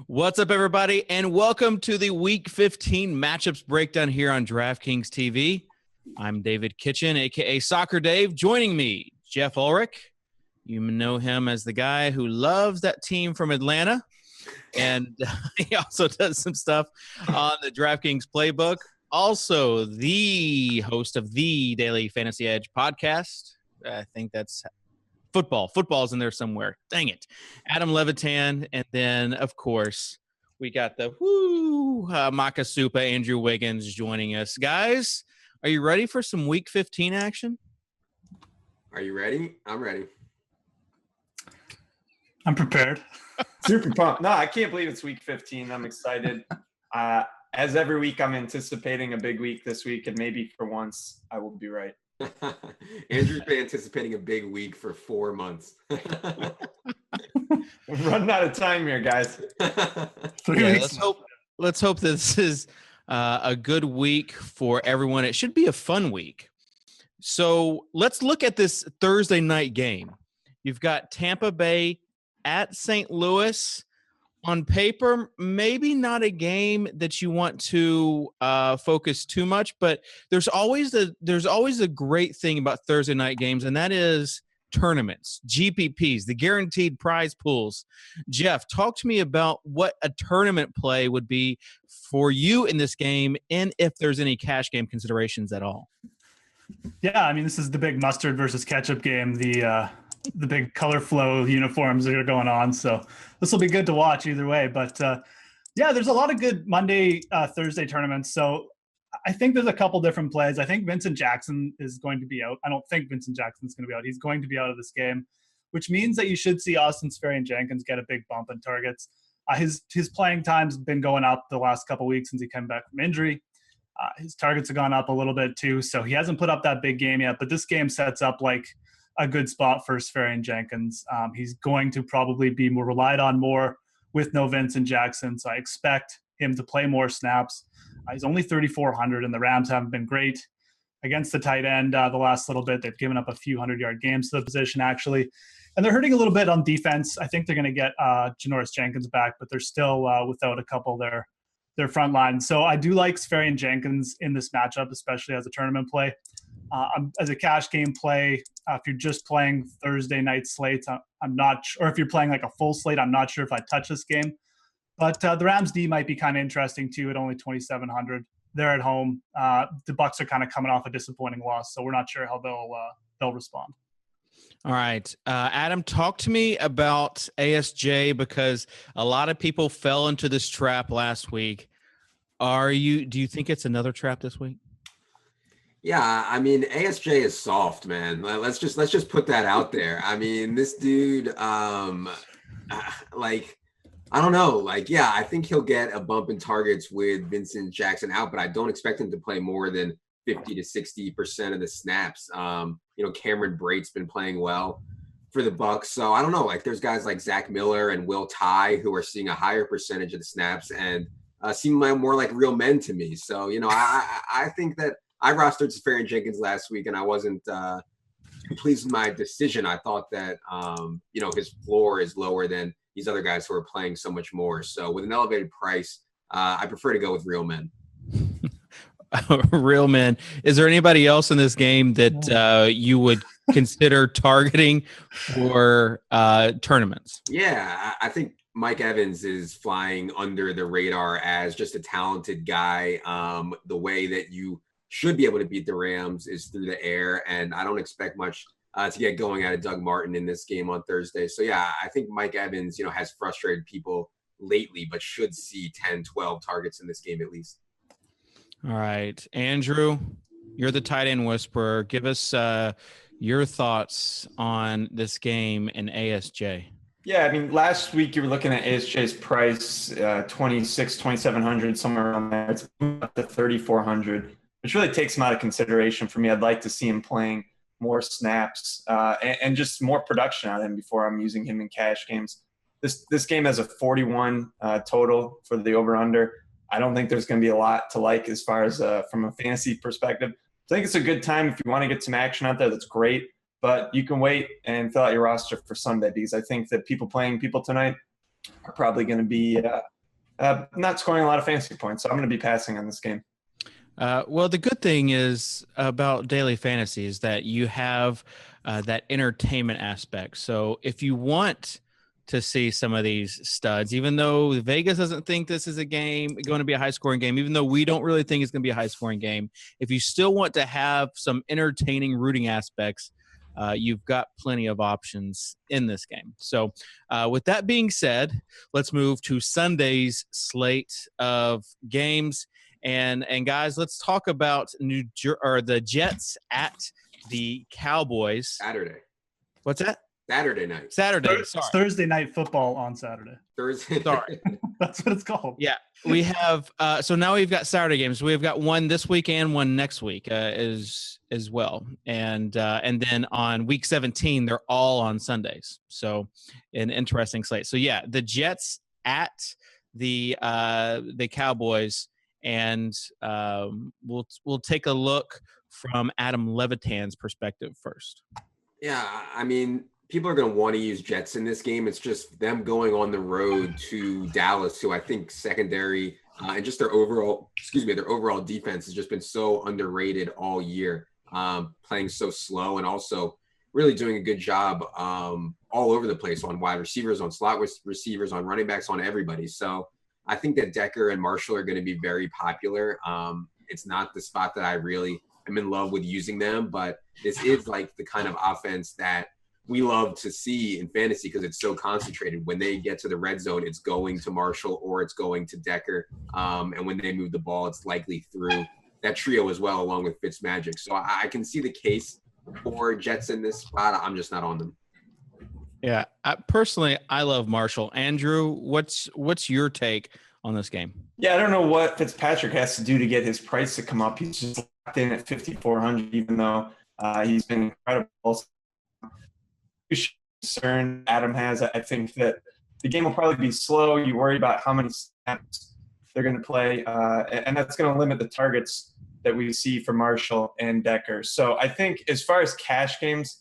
What's up, everybody, and welcome to the Week 15 matchups breakdown here on DraftKings TV. I'm David Kitchen, a.k.a. Soccer Dave. Joining me, Geoff Ulrich. You know him as the guy who loves that team from Atlanta, and he also does some stuff on the DraftKings playbook. Also, the host of the Daily Fantasy Edge podcast. I think that's football. Football's in there somewhere. Dang it. Adam Levitan. And then, of course, we got the Makisupa, Andrew Wiggins joining us. Guys, are you ready for some Week 15 action? Are you ready? I'm ready. I'm prepared. Super pumped. No, I can't believe it's Week 15. I'm excited. As every week, I'm anticipating a big week this week, and maybe for once, I will be right. Andrew's been anticipating a big week for 4 months. I'm running out of time here, guys. 3 weeks. Let's hope this is a good week for everyone. It should be a fun week. So let's look at this Thursday night game. You've got Tampa Bay at St. Louis. On paper, maybe not a game that you want to focus too much, but there's always a great thing about Thursday night games, and that is tournaments, GPPs, the guaranteed prize pools. Geoff, talk to me about what a tournament play would be for you in this game, and if there's any cash game considerations at all. Yeah, I mean, this is the big mustard versus ketchup game. The big color flow uniforms that are going on. So this will be good to watch either way. But yeah, there's a lot of good Monday, Thursday tournaments. So I think there's a couple different plays. I think Vincent Jackson is going to be out. I don't think Vincent Jackson's going to be out. He's going to be out of this game, which means that you should see Austin Seferian-Jenkins get a big bump in targets. His playing time's been going up the last couple weeks since he came back from injury. His targets have gone up a little bit too. So he hasn't put up that big game yet, but this game sets up like a good spot for Seferian-Jenkins. He's going to probably be more relied on more with no Vincent Jackson, so I expect him to play more snaps. He's only 3,400, and the Rams haven't been great against the tight end the last little bit. They've given up a few 100-yard games to the position, actually, and they're hurting a little bit on defense. I think they're going to get Janoris Jenkins back, but they're still without a couple of their front line. So I do like Seferian-Jenkins in this matchup, especially as a tournament play. As a cash game play, if you're just playing Thursday night slates, I'm not sure. Or if you're playing like a full slate, I'm not sure if I touch this game. But the Rams D might be kind of interesting too at only 2,700. They're at home. The Bucs are kind of coming off a disappointing loss, so we're not sure how they'll respond. All right. Adam, talk to me about ASJ, because a lot of people fell into this trap last week. Do you think it's another trap this week? Yeah, I mean, ASJ is soft, man. Let's just put that out there. I mean, this dude, I don't know. I think he'll get a bump in targets with Vincent Jackson out, but I don't expect him to play more than 50 to 60% of the snaps. Cameron Brate's been playing well for the Bucs, so I don't know. There's guys like Zach Miller and Will Tye who are seeing a higher percentage of the snaps and seem more like real men to me. So, I think that I rostered Seferian-Jenkins last week, and I wasn't pleased with my decision. I thought that, his floor is lower than these other guys who are playing so much more. So with an elevated price, I prefer to go with real men. Real men. Is there anybody else in this game that you would consider targeting for tournaments? Yeah, I think Mike Evans is flying under the radar as just a talented guy. The way that you should be able to beat the Rams is through the air, and I don't expect much to get going out of Doug Martin in this game on Thursday. So, yeah, I think Mike Evans, has frustrated people lately, but should see 10, 12 targets in this game at least. All right. Andrew, you're the tight end whisperer. Give us your thoughts on this game in ASJ. Yeah, I mean, last week you were looking at ASJ's price, 2,700, somewhere around there. It's up to 3,400. Which really takes him out of consideration for me. I'd like to see him playing more snaps and just more production out of him before I'm using him in cash games. This game has a 41 total for the over-under. I don't think there's going to be a lot to like as far as from a fantasy perspective. I think it's a good time if you want to get some action out there. That's great. But you can wait and fill out your roster for Sunday, because I think that people playing people tonight are probably going to be not scoring a lot of fantasy points. So I'm going to be passing on this game. Well, the good thing is about daily fantasy is that you have that entertainment aspect. So if you want to see some of these studs, even though Vegas doesn't think this is going to be a high-scoring game, even though we don't really think it's going to be a high-scoring game, if you still want to have some entertaining rooting aspects, you've got plenty of options in this game. So with that being said, let's move to Sunday's slate of games. And guys, let's talk about the Jets at the Cowboys. Saturday. What's that? Saturday night. It's Thursday night football on Saturday. Thursday. Sorry. That's what it's called. Yeah. We have so now we've got Saturday games. We've got one this week and one next week as well. And then on week 17, they're all on Sundays. So an interesting slate. So yeah, the Jets at the Cowboys. And we'll take a look from Adam Levitan's perspective first. Yeah, I mean, people are going to want to use Jets in this game. It's just them going on the road to Dallas, who I think secondary and just their overall defense has just been so underrated all year, playing so slow and also really doing a good job all over the place on wide receivers, on slot receivers, on running backs, on everybody. So I think that Decker and Marshall are going to be very popular. It's not the spot that I really am in love with using them, but this is like the kind of offense that we love to see in fantasy because it's so concentrated. When they get to the red zone, it's going to Marshall or it's going to Decker. And when they move the ball, it's likely through that trio as well, along with Fitzmagic. So I can see the case for Jets in this spot. I'm just not on them. Yeah, I love Marshall. Andrew, what's your take on this game? Yeah, I don't know what Fitzpatrick has to do to get his price to come up. He's just locked in at 5,400, even though he's been incredible. Concern Adam has, I think that the game will probably be slow. You worry about how many snaps they're going to play, and that's going to limit the targets that we see for Marshall and Decker. So I think as far as cash games,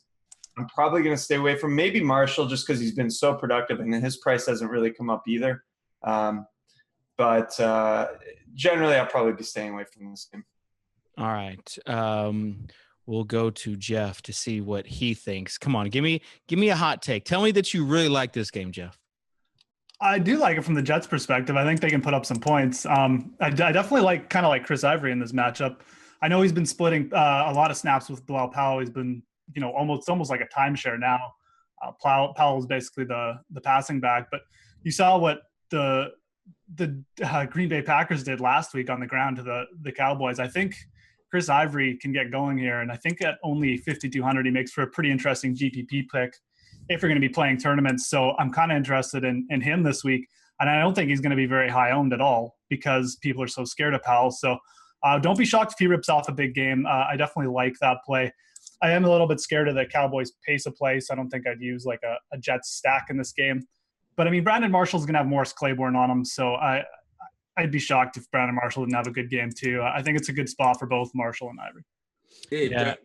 I'm probably going to stay away from maybe Marshall just because he's been so productive and his price hasn't really come up either. But generally, I'll probably be staying away from this game. All right. We'll go to Geoff to see what he thinks. Come on, give me a hot take. Tell me that you really like this game, Geoff. I do like it from the Jets' perspective. I think they can put up some points. I definitely kind of like Chris Ivory in this matchup. I know he's been splitting a lot of snaps with Bilal Powell. He's been almost like a timeshare now. Powell is basically the passing back, but you saw what the Green Bay Packers did last week on the ground to the Cowboys. I think Chris Ivory can get going here, and I think at only 5,200, he makes for a pretty interesting GPP pick if you're going to be playing tournaments. So I'm kind of interested in him this week, and I don't think he's going to be very high owned at all because people are so scared of Powell. So don't be shocked if he rips off a big game. I definitely like that play. I am a little bit scared of the Cowboys' pace of play, so I don't think I'd use like a Jets stack in this game. But, I mean, Brandon Marshall's going to have Morris Claiborne on him, so I'd be shocked if Brandon Marshall didn't have a good game too. I think it's a good spot for both Marshall and Ivory.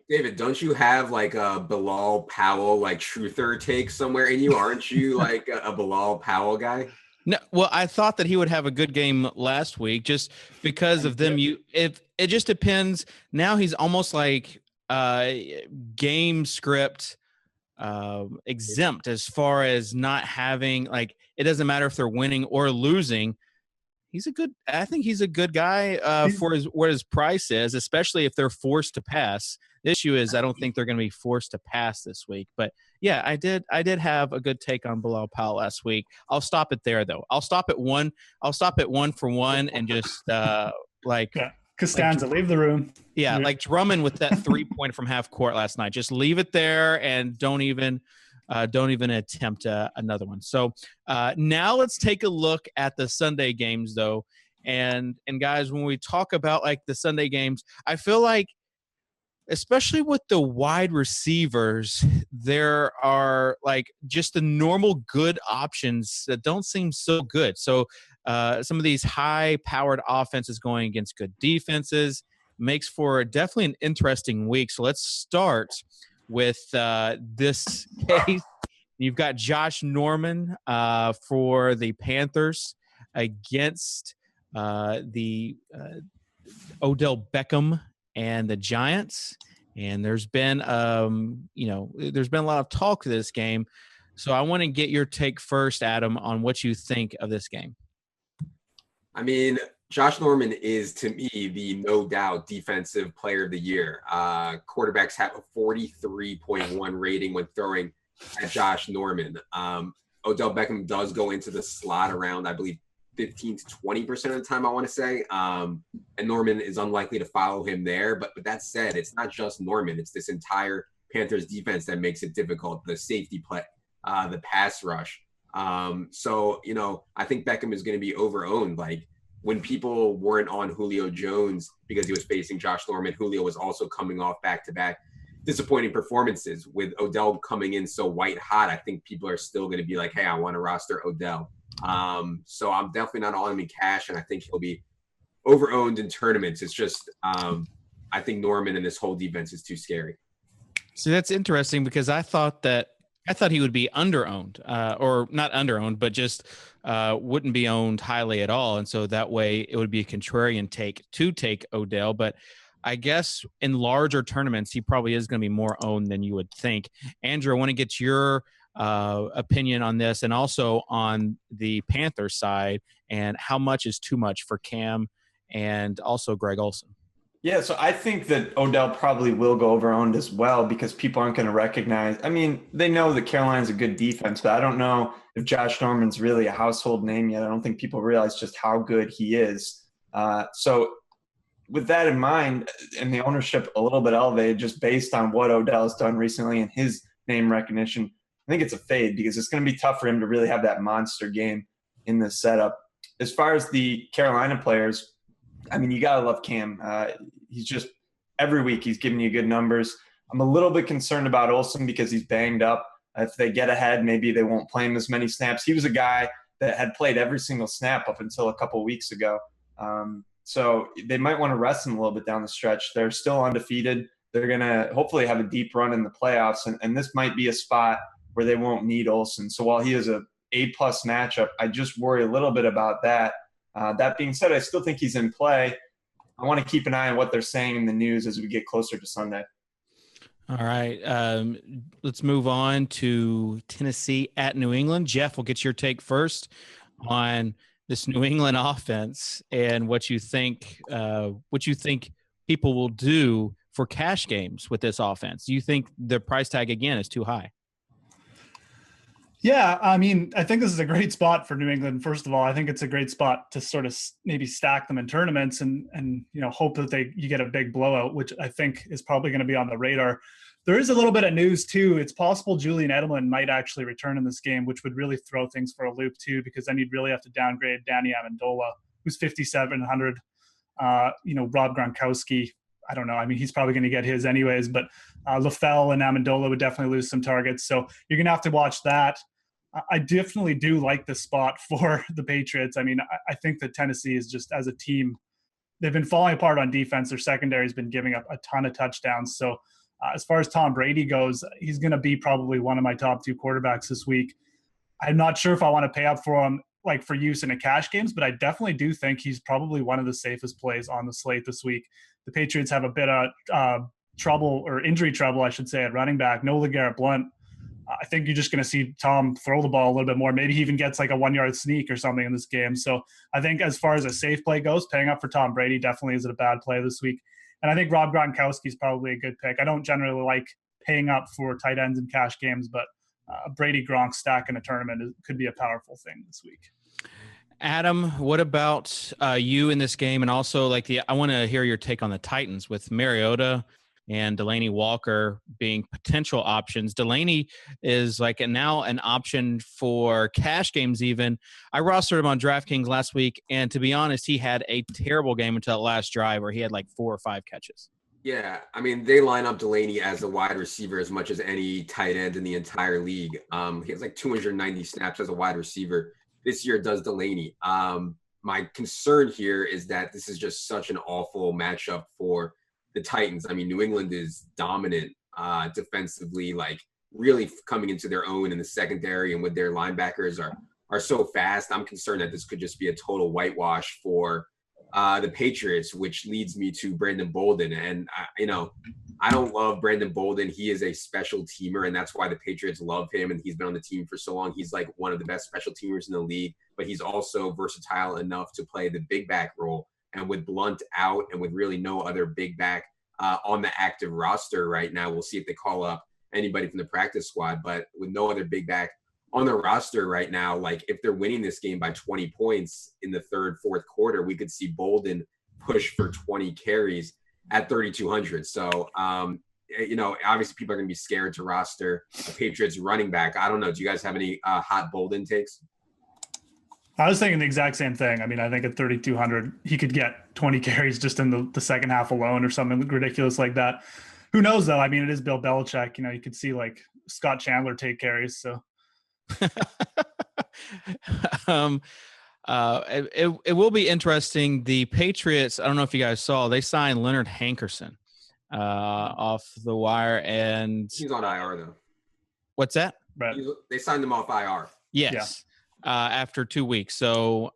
David, don't you have like a Bilal Powell like truther take somewhere in you? Aren't you like a Bilal Powell guy? No, well, I thought that he would have a good game last week just because of them. It just depends. Now he's almost like game script exempt as far as not having like it doesn't matter if they're winning or losing. I think he's a good guy for what his price is, especially if they're forced to pass. The issue is I don't think they're going to be forced to pass this week. But yeah, I did have a good take on Bilal Powell last week. I'll stop it there though. I'll stop at one for one and just Costanza, leave the room. Yeah, like Drummond with that 3-point from half court last night. Just leave it there and don't even attempt another one. So now let's take a look at the Sunday games, though. And guys, when we talk about like the Sunday games, I feel like, especially with the wide receivers, there are like just the normal good options that don't seem so good. So some of these high-powered offenses going against good defenses makes for definitely an interesting week. So let's start with this case. You've got Josh Norman for the Panthers against the Odell Beckham and the Giants. And there's been, there's been a lot of talk to this game. So I want to get your take first, Adam, on what you think of this game. I mean, Josh Norman is, to me, the no doubt defensive player of the year. Quarterbacks have a 43.1 rating when throwing at Josh Norman. Odell Beckham does go into the slot around, I believe, 15 to 20% of the time, I want to say. And Norman is unlikely to follow him there. But that said, it's not just Norman. It's this entire Panthers defense that makes it difficult. The safety play, the pass rush. So, I think Beckham is going to be over-owned. Like, when people weren't on Julio Jones because he was facing Josh Norman, Julio was also coming off back-to-back disappointing performances. With Odell coming in so white hot, I think people are still going to be like, hey, I want to roster Odell. So I'm definitely not all in in cash, and I think he'll be over-owned in tournaments. It's just I think Norman and this whole defense is too scary. So that's interesting because I thought he would be under-owned, or not under-owned, but just wouldn't be owned highly at all. And so that way it would be a contrarian take to take Odell. But I guess in larger tournaments, he probably is going to be more owned than you would think. Andrew, I want to get your opinion on this and also on the Panthers side and how much is too much for Cam and also Greg Olsen. Yeah, so I think that Odell probably will go over-owned as well because people aren't going to recognize – I mean, they know that Carolina's a good defense, but I don't know if Josh Norman's really a household name yet. I don't think people realize just how good he is. So with that in mind and the ownership a little bit elevated just based on what Odell's done recently and his name recognition, I think it's a fade because it's going to be tough for him to really have that monster game in this setup. As far as the Carolina players – I mean, you got to love Cam. He's just every week he's giving you good numbers. I'm a little bit concerned about Olsen because he's banged up. If they get ahead, maybe they won't play him as many snaps. He was a guy that had played every single snap up until a couple weeks ago. So they might want to rest him a little bit down the stretch. They're still undefeated. They're going to hopefully have a deep run in the playoffs, and this might be a spot where they won't need Olsen. So while he is a A-plus matchup, I just worry a little bit about that. That being said, I still think he's in play. I want to keep an eye on what they're saying in the news as we get closer to Sunday. All right. Let's move on to Tennessee at New England. Geoff, we'll get your take first on this New England offense and what you think people will do for cash games with this offense. Do you think the price tag, again, is too high? Yeah, I mean, I think this is a great spot for New England. First of all, I think it's a great spot to sort of maybe stack them in tournaments and hope that you get a big blowout, which I think is probably going to be on the radar. There is a little bit of news too. It's possible Julian Edelman might actually return in this game, which would really throw things for a loop too, because then you'd really have to downgrade Danny Amendola, who's 5,700. Rob Gronkowski, I don't know. I mean, he's probably going to get his anyways, but LaFell and Amendola would definitely lose some targets. So you're going to have to watch that. I definitely do like the spot for the Patriots. I mean, I think that Tennessee is just, as a team, they've been falling apart on defense. Their secondary has been giving up a ton of touchdowns. So as far as Tom Brady goes, he's going to be probably one of my top two quarterbacks this week. I'm not sure if I want to pay up for him, like for use in a cash games, but I definitely do think he's probably one of the safest plays on the slate this week. The Patriots have a bit of trouble, or injury trouble, I should say, at running back. No LeGarrette Blount. I think you're just going to see Tom throw the ball a little bit more. Maybe he even gets like a 1-yard sneak or something in this game. So I think as far as a safe play goes, paying up for Tom Brady definitely isn't a bad play this week. And I think Rob Gronkowski is probably a good pick. I don't generally like paying up for tight ends in cash games, but Brady Gronk stack in a tournament could be a powerful thing this week. Adam, what about you in this game? And also, I want to hear your take on the Titans with Mariota and Delaney Walker being potential options. Delaney is now an option for cash games even. I rostered him on DraftKings last week, and to be honest, he had a terrible game until that last drive where he had 4 or 5 catches. Yeah, I mean, they line up Delaney as a wide receiver as much as any tight end in the entire league. He has 290 snaps as a wide receiver. This year does Delaney. My concern here is that this is just such an awful matchup for the Titans. I mean, New England is dominant defensively, really coming into their own in the secondary, and with their linebackers are are so fast. I'm concerned that this could just be a total whitewash for the Patriots, which leads me to Brandon Bolden. And, I don't love Brandon Bolden. He is a special teamer, and that's why the Patriots love him, and he's been on the team for so long. He's like one of the best special teamers in the league, but he's also versatile enough to play the big back role. And with Blunt out and with really no other big back on the active roster right now, we'll see if they call up anybody from the practice squad. But with no other big back on the roster right now, like if they're winning this game by 20 points in the third, fourth quarter, we could see Bolden push for 20 carries at 3,200. So, obviously people are going to be scared to roster a Patriots running back. I don't know. Do you guys have any hot Bolden takes? I was thinking the exact same thing. I mean, I think at 3,200, he could get 20 carries just in the second half alone or something ridiculous like that. Who knows, though? I mean, it is Bill Belichick. You could see, like, Scott Chandler take carries, so. It will be interesting. The Patriots, I don't know if you guys saw, they signed Leonard Hankerson off the wire. And he's on IR, though. What's that? Right. They signed him off IR. Yes. Yeah. After 2 weeks. So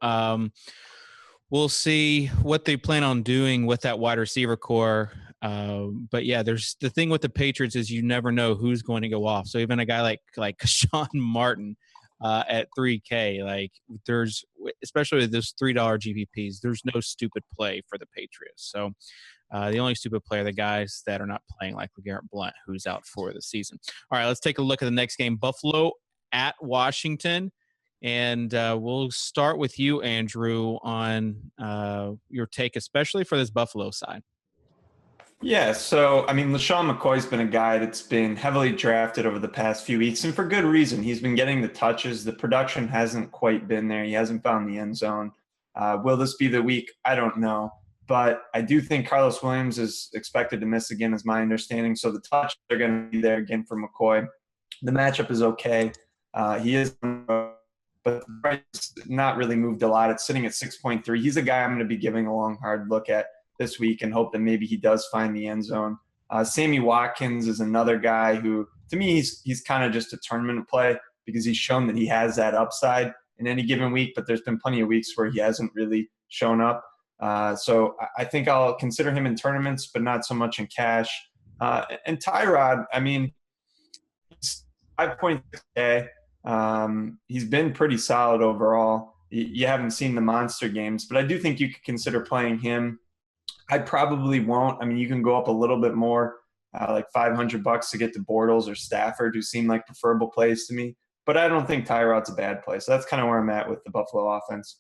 we'll see what they plan on doing with that wide receiver core. But yeah, there's the thing with the Patriots is you never know who's going to go off. So even a guy like Sean Martin at $3K, like there's, especially with those $3 GPPs, there's no stupid play for the Patriots. So the only stupid play are the guys that are not playing, like LeGarrette Blount, who's out for the season. All right, let's take a look at the next game. Buffalo at Washington. And we'll start with you, Andrew, on your take, especially for this Buffalo side. Yeah, so, I mean, LaShawn McCoy's been a guy that's been heavily drafted over the past few weeks, and for good reason. He's been getting the touches. The production hasn't quite been there. He hasn't found the end zone. Will this be the week? I don't know. But I do think Carlos Williams is expected to miss again, is my understanding. So the touches are going to be there again for McCoy. The matchup is okay. He is – but the price not really moved a lot. It's sitting at 6.3. He's a guy I'm going to be giving a long, hard look at this week and hope that maybe he does find the end zone. Sammy Watkins is another guy who, to me, he's kind of just a tournament play because he's shown that he has that upside in any given week, but there's been plenty of weeks where he hasn't really shown up. So I think I'll consider him in tournaments, but not so much in cash. And Tyrod, I mean, 5.6K. He's been pretty solid overall. You haven't seen the monster games, but I do think you could consider playing him. I probably won't. I mean, you can go up a little bit more, like $500 to get to Bortles or Stafford, who seem like preferable plays to me. But I don't think Tyrod's a bad play. So that's kind of where I'm at with the Buffalo offense.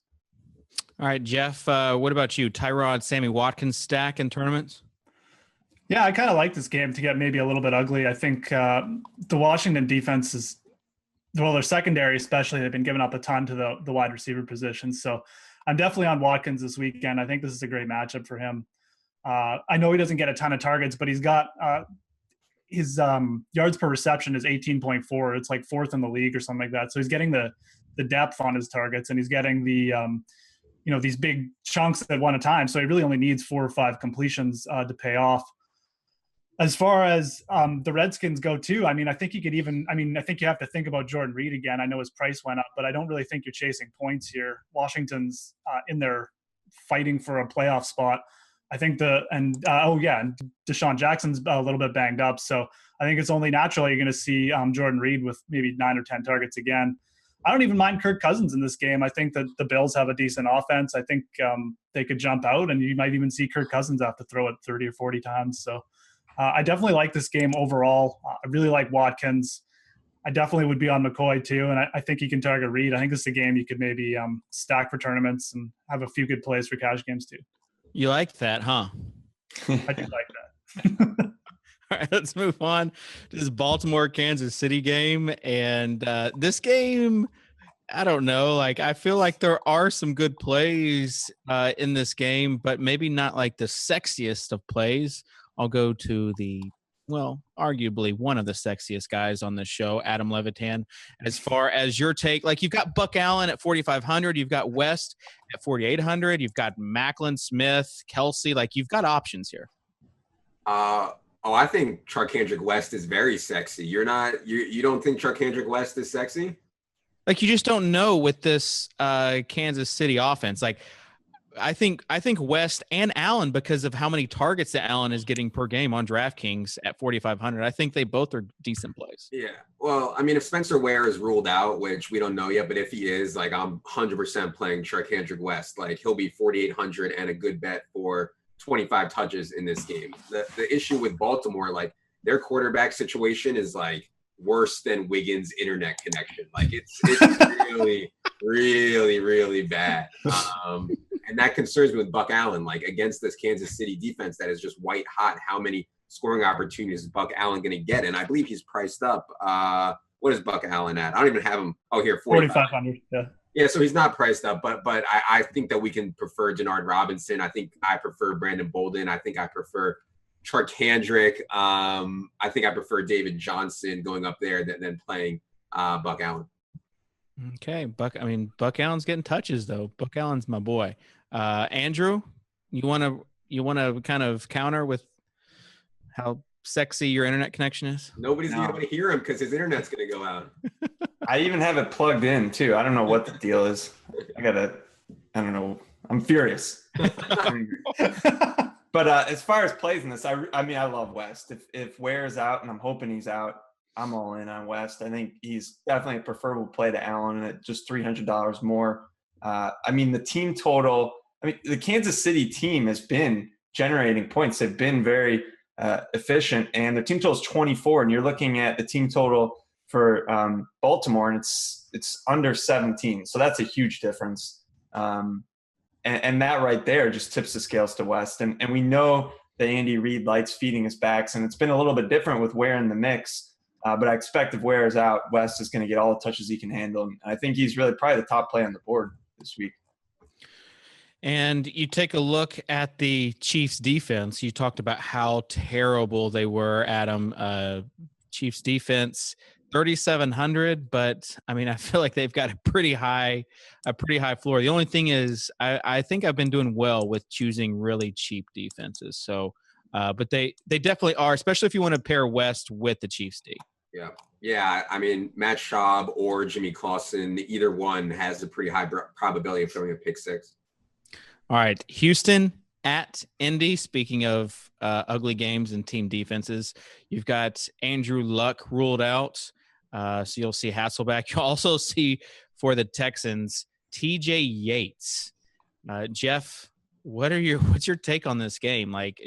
All right, Geoff, what about you? Tyrod, Sammy Watkins stack in tournaments? Yeah, I kind of like this game to get maybe a little bit ugly. I think the Washington defense is – well, their secondary especially, they've been giving up a ton to the wide receiver position. So I'm definitely on Watkins this weekend. I think this is a great matchup for him. I know he doesn't get a ton of targets, but he's got his yards per reception is 18.4. It's like fourth in the league or something like that. So he's getting the depth on his targets, and he's getting the these big chunks at one time. So he really only needs 4 or 5 completions to pay off. As far as the Redskins go too, I mean, I think you could even – I mean, I think you have to think about Jordan Reed again. I know his price went up, but I don't really think you're chasing points here. Washington's in there fighting for a playoff spot. I think and Deshaun Jackson's a little bit banged up. So I think it's only natural you're going to see Jordan Reed with maybe 9 or 10 targets again. I don't even mind Kirk Cousins in this game. I think that the Bills have a decent offense. I think they could jump out, and you might even see Kirk Cousins have to throw it 30 or 40 times. So I definitely like this game overall. I really like Watkins. I definitely would be on McCoy too, and I think he can target Reed. I think this is a game you could maybe stack for tournaments and have a few good plays for cash games too. You like that, huh? I do like that. All right, let's move on to this Baltimore-Kansas City game. And this game, I don't know. Like, I feel like there are some good plays in this game, but maybe not like the sexiest of plays. I'll go to arguably one of the sexiest guys on this show, Adam Levitan. As far as your take, like you've got Buck Allen at 4,500, you've got West at 4,800, you've got Macklin, Smith, Kelsey. Like you've got options here. I think Charkandrick West is very sexy. You don't think Charkandrick West is sexy? Like, you just don't know with this Kansas City offense. Like, I think West and Allen, because of how many targets that Allen is getting per game on DraftKings at 4,500, I think they both are decent plays. Yeah. Well, I mean, if Spencer Ware is ruled out, which we don't know yet, but if he is, like, I'm 100% playing Charkandrick West. Like, he'll be 4,800 and a good bet for 25 touches in this game. The issue with Baltimore, like, their quarterback situation is, like, worse than Wiggins' internet connection. Like, it's really, really, really bad. And that concerns me with Buck Allen, like, against this Kansas City defense that is just white hot. How many scoring opportunities is Buck Allen going to get? And I believe he's priced up. What is Buck Allen at? I don't even have him. Oh, here, 4,500. Yeah. Yeah, so he's not priced up, but I think that we can prefer Denard Robinson. I think I prefer Brandon Bolden. I think I prefer Charkandrick. I think I prefer David Johnson going up there than playing Buck Allen. Okay, Buck Allen's getting touches though. Buck Allen's my boy. Andrew, you want to kind of counter with how sexy your internet connection is? Nobody's going to be able to hear him because his internet's going to go out. I even have it plugged in too. I don't know what the deal is. I don't know. I'm furious. But as far as plays in this, I mean, I love West. If Ware's out, and I'm hoping he's out, I'm all in on West. I think he's definitely a preferable play to Allen at just $300 more. I mean, the team total, the Kansas City team has been generating points. They've been very efficient, and their team total is 24, and you're looking at the team total for Baltimore, and it's under 17. So that's a huge difference. And that right there just tips the scales to West. And we know that Andy Reid likes feeding his backs, and it's been a little bit different with Ware in the mix. But I expect if Ware is out, West is going to get all the touches he can handle. And I think he's really probably the top play on the board this week. And you take a look at the Chiefs defense. You talked about how terrible they were, Adam. Chiefs defense, 3,700, but I mean, I feel like they've got a pretty high floor. The only thing is, I think I've been doing well with choosing really cheap defenses. So, but they definitely are, especially if you want to pair West with the Chiefs D. Yeah. I mean, Matt Schaub or Jimmy Clausen, either one has a pretty high probability of throwing a pick six. All right, Houston at Indy. Speaking of ugly games and team defenses, you've got Andrew Luck ruled out. So you'll see Hasselbeck. You'll also see for the Texans, TJ Yates. Geoff, what's your take on this game? Like,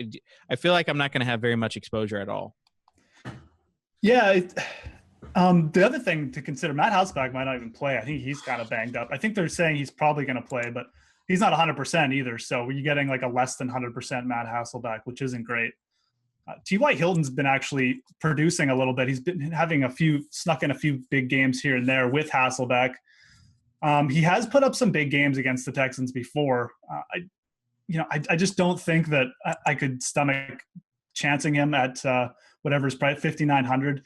I feel like I'm not going to have very much exposure at all. Yeah. The other thing to consider, Matt Hasselbeck might not even play. I think he's kind of banged up. I think they're saying he's probably going to play, but he's not 100% either. So you're getting like a less than 100% Matt Hasselbeck, which isn't great. T.Y. Hilton's been actually producing a little bit. He's been having snuck in a few big games here and there with Hasselbeck. He has put up some big games against the Texans before. I just don't think that I could stomach chancing him at whatever his price, 5,900.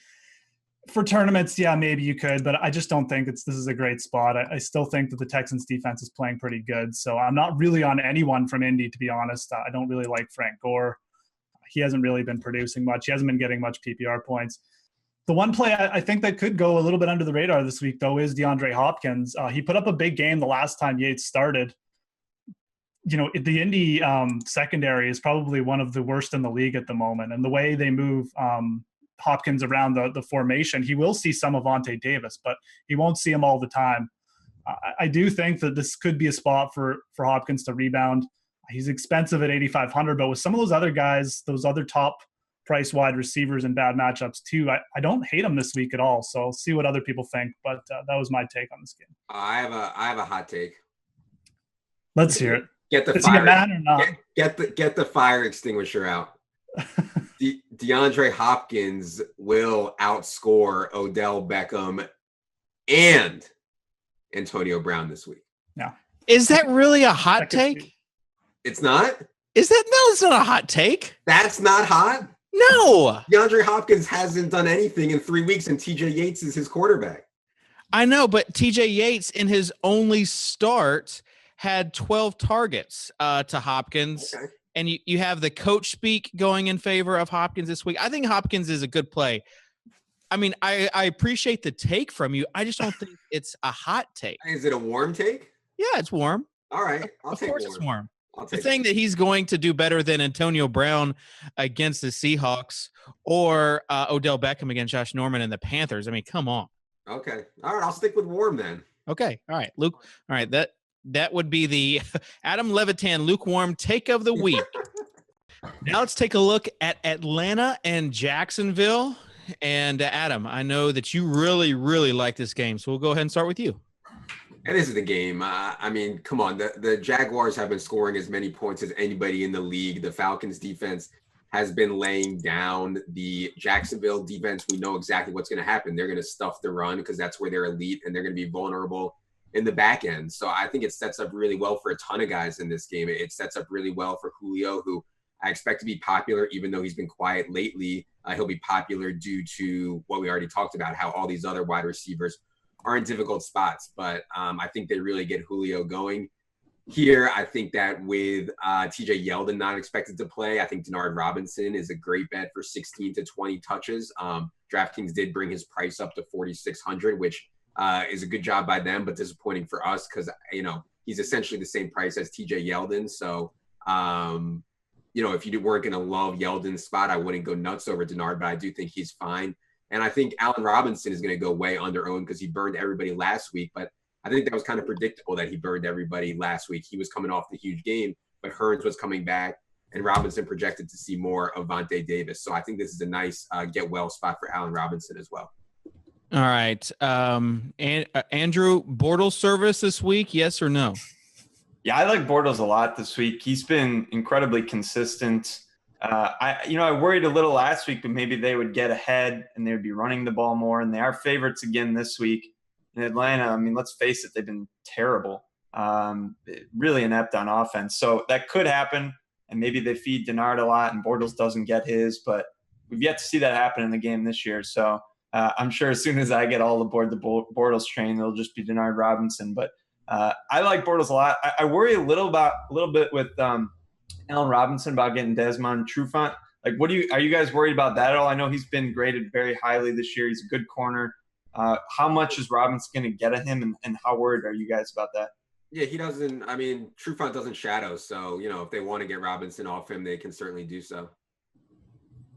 For tournaments, yeah, maybe you could, but I just don't think this is a great spot. I still think that the Texans defense is playing pretty good. So I'm not really on anyone from Indy, to be honest. I don't really like Frank Gore. He hasn't really been producing much. He hasn't been getting much PPR points. The one play I think that could go a little bit under the radar this week, though, is DeAndre Hopkins. He put up a big game the last time Yates started. The Indy secondary is probably one of the worst in the league at the moment. And the way they move Hopkins around the formation, he will see some of Vontae Davis, but he won't see him all the time. I do think that this could be a spot for Hopkins to rebound. He's expensive at 8,500, but with some of those other guys, those other top price wide receivers in bad matchups too, I don't hate him this week at all. So I'll see what other people think, but that was my take on this game. I have a hot take. Let's hear it. Get the Is fire. he a man or not? Get the fire extinguisher out. DeAndre Hopkins will outscore Odell Beckham and Antonio Brown this week. Yeah. Is that really a hot take? It's not? It's not a hot take. That's not hot? No. DeAndre Hopkins hasn't done anything in 3 weeks, and TJ Yates is his quarterback. I know, but TJ Yates in his only start had 12 targets to Hopkins. Okay. And you have the coach speak going in favor of Hopkins this week. I think Hopkins is a good play. I mean, I appreciate the take from you. I just don't think it's a hot take. Is it a warm take? Yeah, it's warm. All right. Of course it's warm. I'll The take thing that he's going to do better than Antonio Brown against the Seahawks or Odell Beckham against Josh Norman and the Panthers. I mean, come on. Okay. All right. I'll stick with warm then. Okay. All right, Luke. All right. That would be the Adam Levitan lukewarm take of the week. Now let's take a look at Atlanta and Jacksonville. And Adam, I know that you really, really like this game, so we'll go ahead and start with you. And this is the game. I mean, come on. The Jaguars have been scoring as many points as anybody in the league. The Falcons defense has been laying down. The Jacksonville defense, we know exactly what's going to happen. They're going to stuff the run because that's where they're elite, and they're going to be vulnerable in the back end. So I think it sets up really well for a ton of guys in this game. It sets up really well for Julio, who I expect to be popular, even though he's been quiet lately. He'll be popular due to what we already talked about, how all these other wide receivers are in difficult spots. But I think they really get Julio going here. I think that with TJ Yeldon not expected to play, I think Denard Robinson is a great bet for 16 to 20 touches. DraftKings did bring his price up to 4,600, which is a good job by them, but disappointing for us because, he's essentially the same price as TJ Yeldon. So, if you weren't going to love Yeldon's spot, I wouldn't go nuts over Denard, but I do think he's fine. And I think Allen Robinson is going to go way under owned because he burned everybody last week. But I think that was kind of predictable that he burned everybody last week. He was coming off the huge game, but Hearns was coming back, and Robinson projected to see more of Vontae Davis. So I think this is a nice get well spot for Allen Robinson as well. All right. Andrew, Bortles service this week, yes or no? Yeah, I like Bortles a lot this week. He's been incredibly consistent. I worried a little last week, but maybe they would get ahead and they would be running the ball more. And they are favorites again this week in Atlanta. I mean, let's face it, they've been terrible, really inept on offense. So that could happen. And maybe they feed Denard a lot and Bortles doesn't get his, but we've yet to see that happen in the game this year. So I'm sure as soon as I get all aboard the Bortles train, it'll just be Denard Robinson. But I like Bortles a lot. I worry a little bit with Allen Robinson about getting Desmond Trufant. Like, are you guys worried about that at all? I know he's been graded very highly this year. He's a good corner. How much is Robinson going to get at him, and how worried are you guys about that? Yeah, he doesn't. I mean, Trufant doesn't shadow. So, if they want to get Robinson off him, they can certainly do so.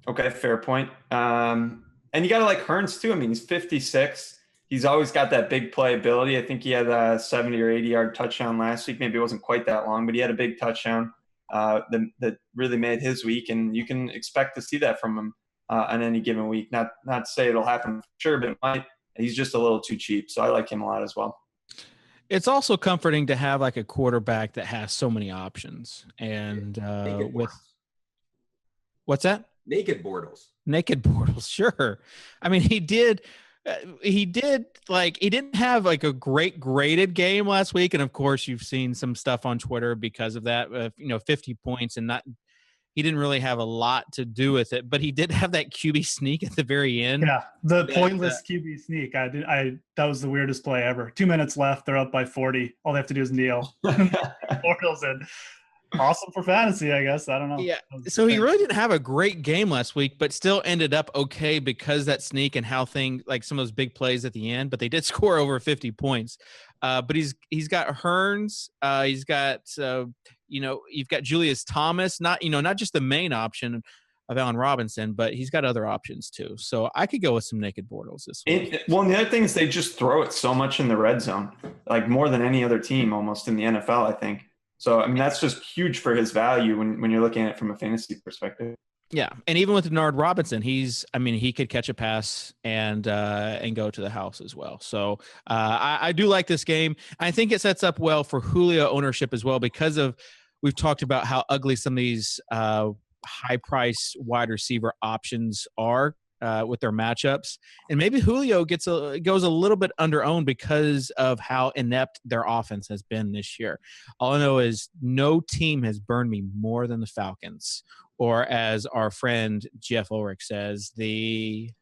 Okay, fair point. And you got to like Hearns too. I mean, he's 56. He's always got that big playability. I think he had a 70 or 80-yard touchdown last week. Maybe it wasn't quite that long, but he had a big touchdown that really made his week, and you can expect to see that from him on any given week. Not to say it'll happen for sure, but it might. He's just a little too cheap, so I like him a lot as well. It's also comforting to have like a quarterback that has so many options, and with what's that? Naked Bortles, sure. I mean, he didn't have like a great graded game last week, and of course you've seen some stuff on Twitter because of that. 50 points and he didn't really have a lot to do with it, but he did have that QB sneak at the very end. Yeah, the pointless QB sneak. That was the weirdest play ever. 2 minutes left, they're up by 40. All they have to do is kneel. Bortles in. Awesome for fantasy, I guess. I don't know. Yeah. So he really didn't have a great game last week, but still ended up okay because that sneak and how like some of those big plays at the end. But they did score over 50 points. But he's got Hearns. He's got you've got Julius Thomas. Not just the main option of Allen Robinson, but he's got other options too. So I could go with some naked Bortles this week. And the other thing is they just throw it so much in the red zone, like more than any other team almost in the NFL, I think. So, I mean, that's just huge for his value when you're looking at it from a fantasy perspective. Yeah, and even with Denard Robinson, he could catch a pass and go to the house as well. So I do like this game. I think it sets up well for Julio ownership as well because we've talked about how ugly some of these high-priced wide receiver options are with their matchups, and maybe Julio goes a little bit under-owned because of how inept their offense has been this year. All I know is no team has burned me more than the Falcons, or as our friend Geoff Ulrich says, the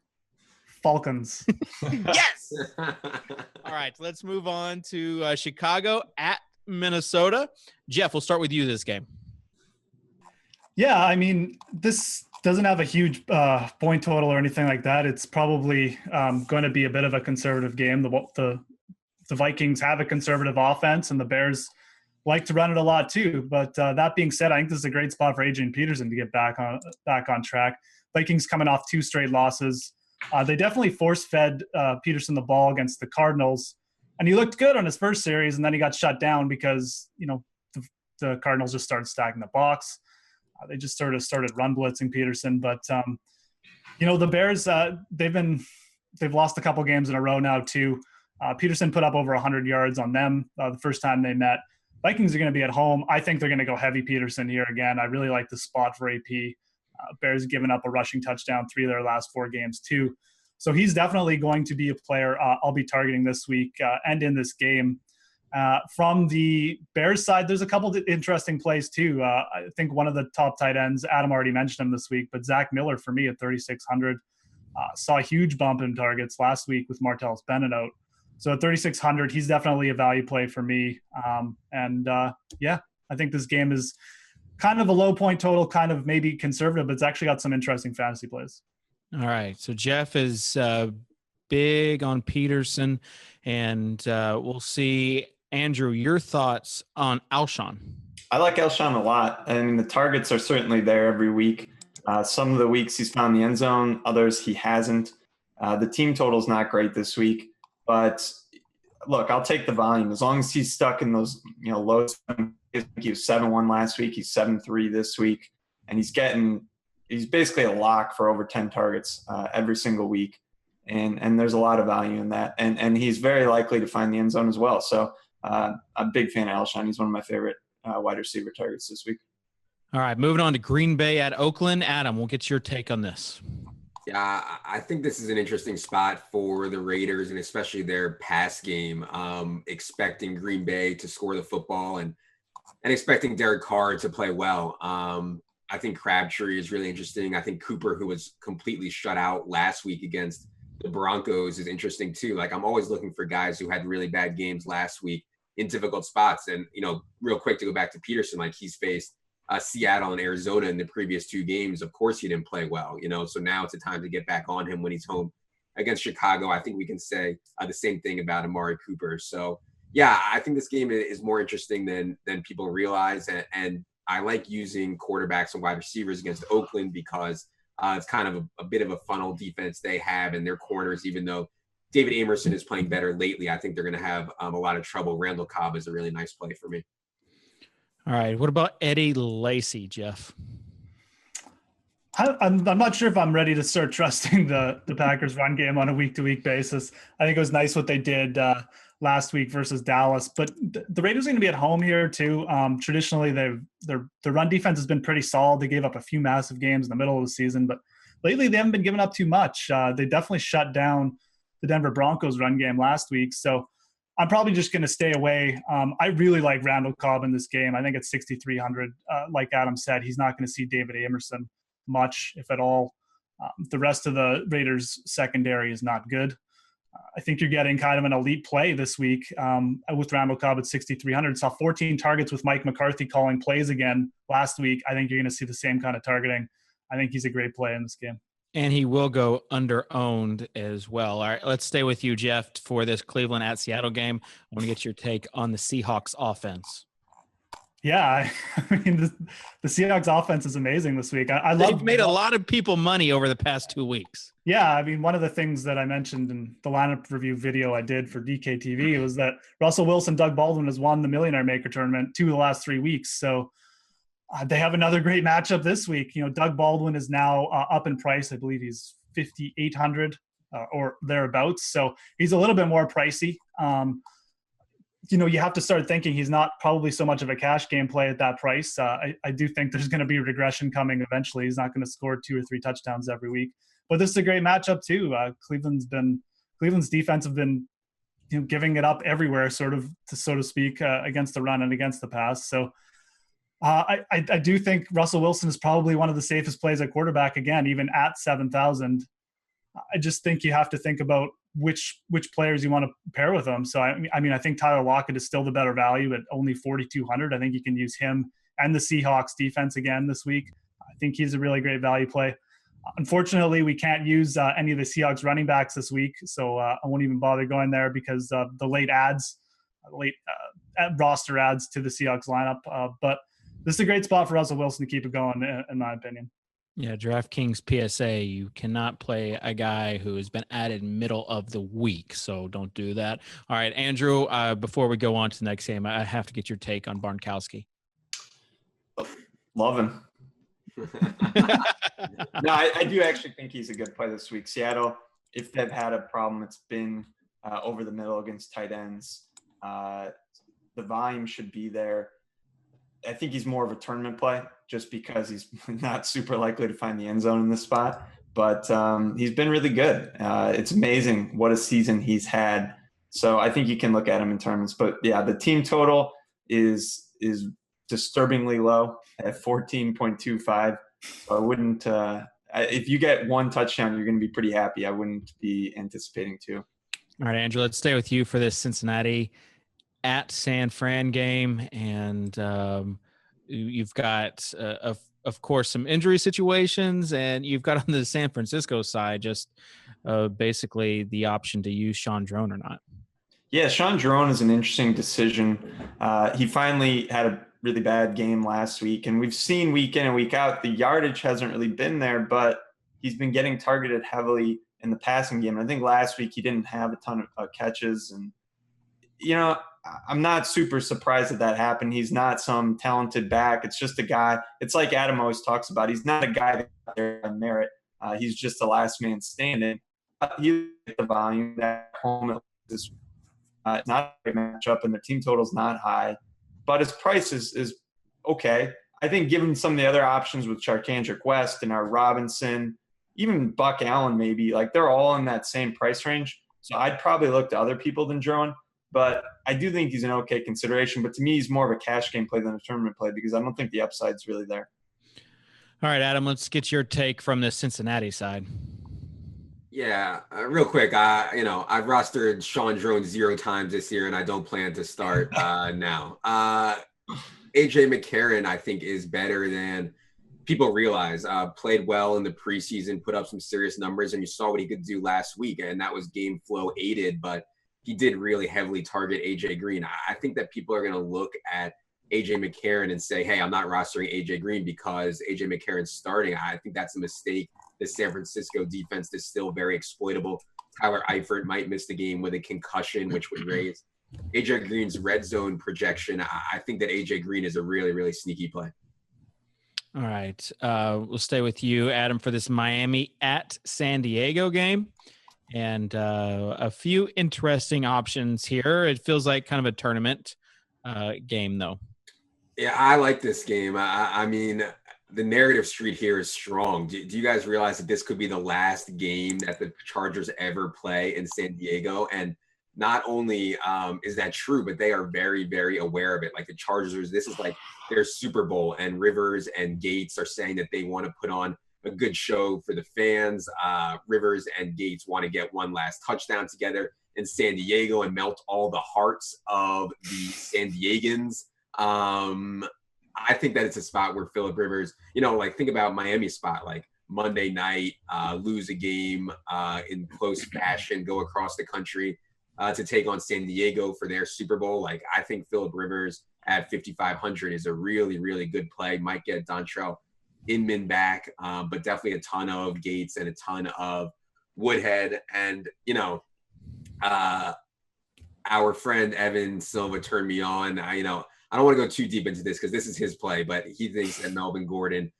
Falcons. Yes. All right, let's move on to Chicago at Minnesota. Geoff, we'll start with you this game. Yeah, I mean, this doesn't have a huge point total or anything like that. It's probably going to be a bit of a conservative game. The Vikings have a conservative offense, and the Bears like to run it a lot too. But that being said, I think this is a great spot for Adrian Peterson to get back on track. Vikings coming off 2 straight losses. They definitely force-fed Peterson the ball against the Cardinals, and he looked good on his first series, and then he got shut down because the Cardinals just started stacking the box. They just started run blitzing Peterson, but the Bears they've lost a couple games in a row now too. Peterson put up over 100 yards on them the first time they met. Vikings are going to be at home. I think they're going to go heavy Peterson here again. I really like the spot for AP. Bears given up a rushing touchdown 3 of their last 4 games too. So he's definitely going to be a player I'll be targeting this week and in this game. From the Bears side, there's a couple of interesting plays too. I think one of the top tight ends, Adam already mentioned him this week, but Zach Miller for me at 3,600 saw a huge bump in targets last week with Martellus Bennett out. So at 3,600, he's definitely a value play for me. I think this game is kind of a low point total, kind of maybe conservative, but it's actually got some interesting fantasy plays. All right. So Geoff is big on Peterson, and we'll see. Andrew, your thoughts on Alshon? I like Alshon a lot. I mean, the targets are certainly there every week. Some of the weeks he's found the end zone, others he hasn't. The team total is not great this week, but look, I'll take the volume as long as he's stuck in those low. He was 7-1 last week. He's 7-3 this week, and he's basically a lock for over 10 targets every single week, and there's a lot of value in that, and he's very likely to find the end zone as well. So I'm a big fan of Alshon. He's one of my favorite wide receiver targets this week. All right, moving on to Green Bay at Oakland. Adam, we'll get your take on this. Yeah, I think this is an interesting spot for the Raiders and especially their pass game. Expecting Green Bay to score the football and expecting Derek Carr to play well. I think Crabtree is really interesting. I think Cooper, who was completely shut out last week against the Broncos, is interesting too. Like, I'm always looking for guys who had really bad games last week in difficult spots. And, real quick to go back to Peterson, like he's faced Seattle and Arizona in the previous 2 games. Of course he didn't play well, so now it's a time to get back on him when he's home against Chicago. I think we can say the same thing about Amari Cooper. So yeah, I think this game is more interesting than people realize. And I like using quarterbacks and wide receivers against Oakland because it's kind of a bit of a funnel defense they have, and their corners, even though David Amerson is playing better lately, I think they're going to have a lot of trouble. Randall Cobb is a really nice play for me. All right. What about Eddie Lacy, Geoff? I'm not sure if I'm ready to start trusting the Packers run game on a week-to-week basis. I think it was nice what they did last week versus Dallas, but the Raiders are going to be at home here too. Traditionally, their run defense has been pretty solid. They gave up a few massive games in the middle of the season, but lately they haven't been giving up too much. They definitely shut down the Denver Broncos run game last week, so I'm probably just going to stay away. I really like Randall Cobb in this game. I think at 6,300, like Adam said, he's not going to see David Amerson much, if at all. The rest of the Raiders secondary is not good. I think you're getting kind of an elite play this week with Randall Cobb at 6,300. Saw 14 targets with Mike McCarthy calling plays again last week. I think you're going to see the same kind of targeting. I think he's a great play in this game. And he will go under-owned as well. All right, let's stay with you, Geoff, for this Cleveland at Seattle game. I want to get your take on the Seahawks offense. Yeah, I mean, the Seahawks offense is amazing this week. They've made a lot of people money over the past 2 weeks. Yeah, I mean, one of the things that I mentioned in the lineup review video I did for DKTV was that Russell Wilson, Doug Baldwin has won the Millionaire Maker tournament 2 of the last 3 weeks. So they have another great matchup this week. Doug Baldwin is now up in price. I believe he's 5,800 or thereabouts. So he's a little bit more pricey. You have to start thinking he's not probably so much of a cash game play at that price. I do think there's going to be regression coming eventually. He's not going to score 2 or 3 touchdowns every week. But this is a great matchup too. Cleveland's defense have been giving it up everywhere, so to speak, against the run and against the pass. So I do think Russell Wilson is probably one of the safest plays at quarterback again, even at 7,000. I just think you have to think about which players you want to pair with them. So I think Tyler Lockett is still the better value at only 4,200. I think you can use him and the Seahawks defense again this week. I think he's a really great value play. Unfortunately, we can't use any of the Seahawks running backs this week, so I won't even bother going there because of the late roster adds to the Seahawks lineup. But this is a great spot for Russell Wilson to keep it going, in my opinion. Yeah, DraftKings PSA, you cannot play a guy who has been added middle of the week, so don't do that. All right, Andrew, before we go on to the next game, I have to get your take on Barnkowski. Love him. No, I do actually think he's a good play this week. Seattle, if they've had a problem, it's been over the middle against tight ends. The volume should be there. I think he's more of a tournament play just because he's not super likely to find the end zone in this spot. But he's been really good. It's amazing what a season he's had. So I think you can look at him in tournaments. But, yeah, the team total is disturbingly low at 14.25. So I wouldn't if you get one touchdown, you're going to be pretty happy. I wouldn't be anticipating two. All right, Andrew, let's stay with you for this Cincinnati at San Fran game. And you've got, of course, some injury situations, and you've got on the San Francisco side just basically the option to use Sean Drone or not. Yeah, Sean Drone is an interesting decision. He finally had a really bad game last week, and we've seen week in and week out the yardage hasn't really been there, but he's been getting targeted heavily in the passing game. And I think last week he didn't have a ton of catches, and I'm not super surprised that happened. He's not some talented back. It's just a guy. It's like Adam always talks about. He's not a guy that's there on merit. He's just the last man standing. You get the volume that home is not a great matchup, and the team total is not high, but his price is okay. I think given some of the other options with Charkandrick West and our Robinson, even Buck Allen maybe, like they're all in that same price range. So I'd probably look to other people than Drone. But I do think he's an okay consideration. But to me, he's more of a cash game play than a tournament play because I don't think the upside's really there. All right, Adam, let's get your take from the Cincinnati side. Yeah, real quick. I've rostered Sean Drone 0 times this year, and I don't plan to start now. AJ McCarron, I think, is better than people realize. Played well in the preseason, put up some serious numbers, and you saw what he could do last week, and that was game flow aided, but he did really heavily target AJ Green. I think that people are going to look at AJ McCarron and say, hey, I'm not rostering AJ Green because AJ McCarron's starting. I think that's a mistake. The San Francisco defense is still very exploitable. Tyler Eifert might miss the game with a concussion, which would raise AJ Green's red zone projection. I think that AJ Green is a really, really sneaky play. All right. We'll stay with you, Adam, for this Miami at San Diego game. And a few interesting options here. It feels like kind of a tournament game, though. Yeah, I like this game. I mean, the narrative street here is strong. Do you guys realize that this could be the last game that the Chargers ever play in San Diego? And not only is that true, but they are very, very aware of it. Like the Chargers, this is like their Super Bowl, and Rivers and Gates are saying that they want to put on a good show for the fans. Rivers and Gates want to get one last touchdown together in San Diego and melt all the hearts of the San Diegans. I think that it's a spot where Phillip Rivers, think about Miami's spot, like Monday night, lose a game in close fashion, go across the country to take on San Diego for their Super Bowl. Like, I think Phillip Rivers at 5,500 is a really, really good play. Might get Dontrell Inman back, but definitely a ton of Gates and a ton of Woodhead. And, our friend Evan Silva turned me on. I don't want to go too deep into this because this is his play, but he thinks that Melvin Gordon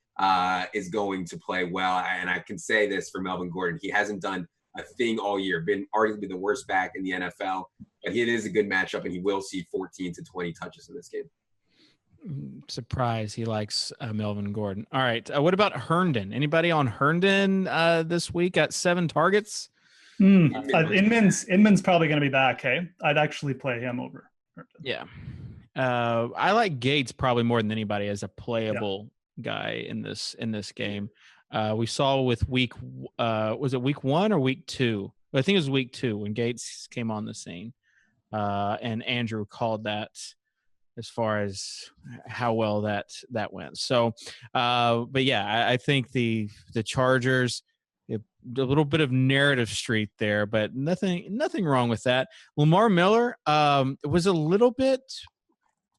is going to play well. And I can say this for Melvin Gordon. He hasn't done a thing all year, been arguably the worst back in the NFL, but it is a good matchup, and he will see 14 to 20 touches in this game. Surprise, he likes Melvin Gordon. All right, what about Herndon? Anybody on Herndon this week? Got 7 targets. Inman's probably going to be back. Hey, I'd actually play him over Herndon. Yeah. I like Gates probably more than anybody as a playable guy in this game. We saw with was it week 1 or week 2? I think it was week 2 when Gates came on the scene. And Andrew called that as far as how well that went. So, but yeah, I think the Chargers, a little bit of narrative street there, but nothing wrong with that. Lamar Miller was a little bit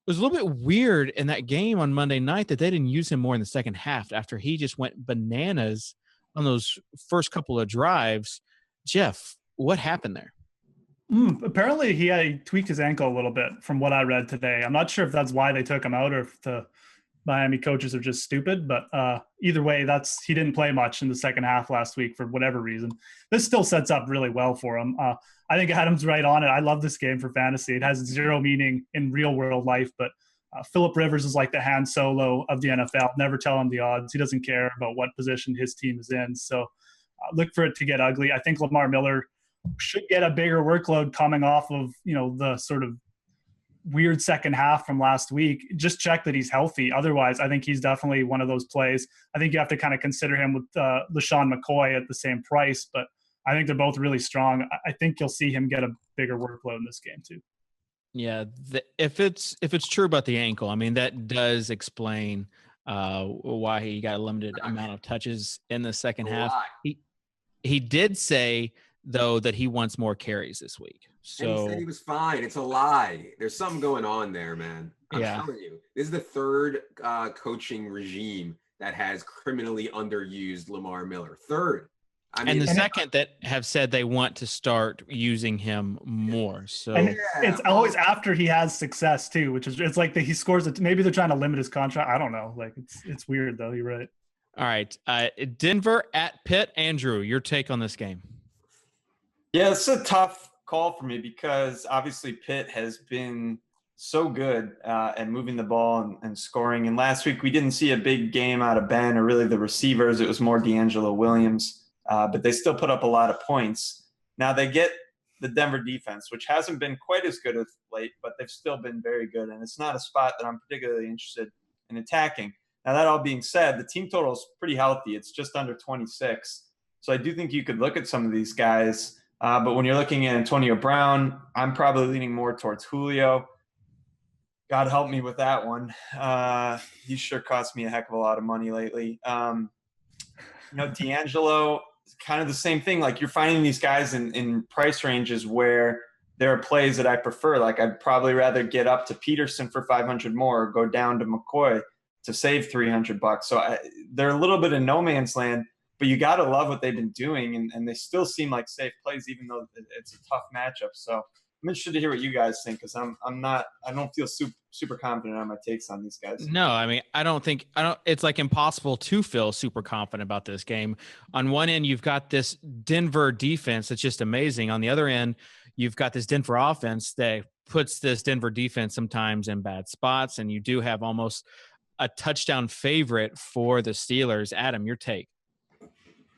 weird in that game on Monday night that they didn't use him more in the second half after he just went bananas on those first couple of drives. Geoff, what happened there? Apparently he tweaked his ankle a little bit from what I read today. I'm not sure if that's why they took him out or if the Miami coaches are just stupid, but either way, he didn't play much in the second half last week for whatever reason. This still sets up really well for him. I think Adam's right on it. I love this game for fantasy. It has zero meaning in real world life, but Phillip Rivers is like the Han Solo of the NFL. Never tell him the odds. He doesn't care about what position his team is in. So look for it to get ugly. I think Lamar Miller should get a bigger workload coming off of, the sort of weird second half from last week. Just check that he's healthy. Otherwise, I think he's definitely one of those plays. I think you have to kind of consider him with LaShawn McCoy at the same price, but I think they're both really strong. I think you'll see him get a bigger workload in this game too. Yeah, if it's true about the ankle, I mean, that does explain why he got a limited amount of touches in the second half. He did say, though, that he wants more carries this week. So and he said he was fine. It's a lie. There's something going on there, man. I'm telling you. This is the third coaching regime that has criminally underused Lamar Miller. Third. And the second that have said they want to start using him more. So it's always after he has success too, which is, it's like he scores it. Maybe they're trying to limit his contract. I don't know. Like it's weird though. You're right. All right. Denver at Pitt. Andrew, your take on this game? Yeah, it's a tough call for me because obviously Pitt has been so good at moving the ball and scoring. And last week we didn't see a big game out of Ben or really the receivers. It was more D'Angelo Williams, but they still put up a lot of points. Now they get the Denver defense, which hasn't been quite as good of late, but they've still been very good. And it's not a spot that I'm particularly interested in attacking. Now that all being said, the team total is pretty healthy. It's just under 26. So I do think you could look at some of these guys. But when you're looking at Antonio Brown, I'm probably leaning more towards Julio. God help me with that one. He sure cost me a heck of a lot of money lately. D'Angelo is kind of the same thing. Like you're finding these guys in price ranges where there are plays that I prefer. Like I'd probably rather get up to Peterson for 500 more or go down to McCoy to save $300. So they're a little bit in no man's land. But you got to love what they've been doing, and they still seem like safe plays, even though it's a tough matchup. So I'm interested to hear what you guys think, because I don't feel super confident on my takes on these guys. No, I mean, I don't. It's like impossible to feel super confident about this game. On one end, you've got this Denver defense that's just amazing. On the other end, you've got this Denver offense that puts this Denver defense sometimes in bad spots, and you do have almost a touchdown favorite for the Steelers. Adam, your take?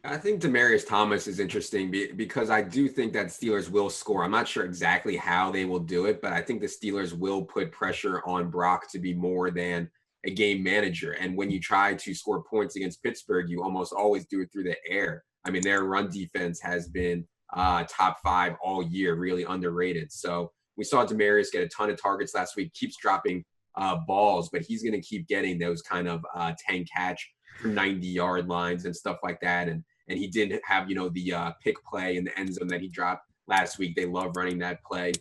I think Demaryius Thomas is interesting because I do think that Steelers will score. I'm not sure exactly how they will do it, but I think the Steelers will put pressure on Brock to be more than a game manager. And when you try to score points against Pittsburgh, you almost always do it through the air. I mean, their run defense has been top 5 all year, really underrated. So we saw Demaryius get a ton of targets last week, keeps dropping balls, but he's going to keep getting those kind of 10 catch from 90-yard lines and stuff like that. And he did have, the pick play in the end zone that he dropped last week. They love running that play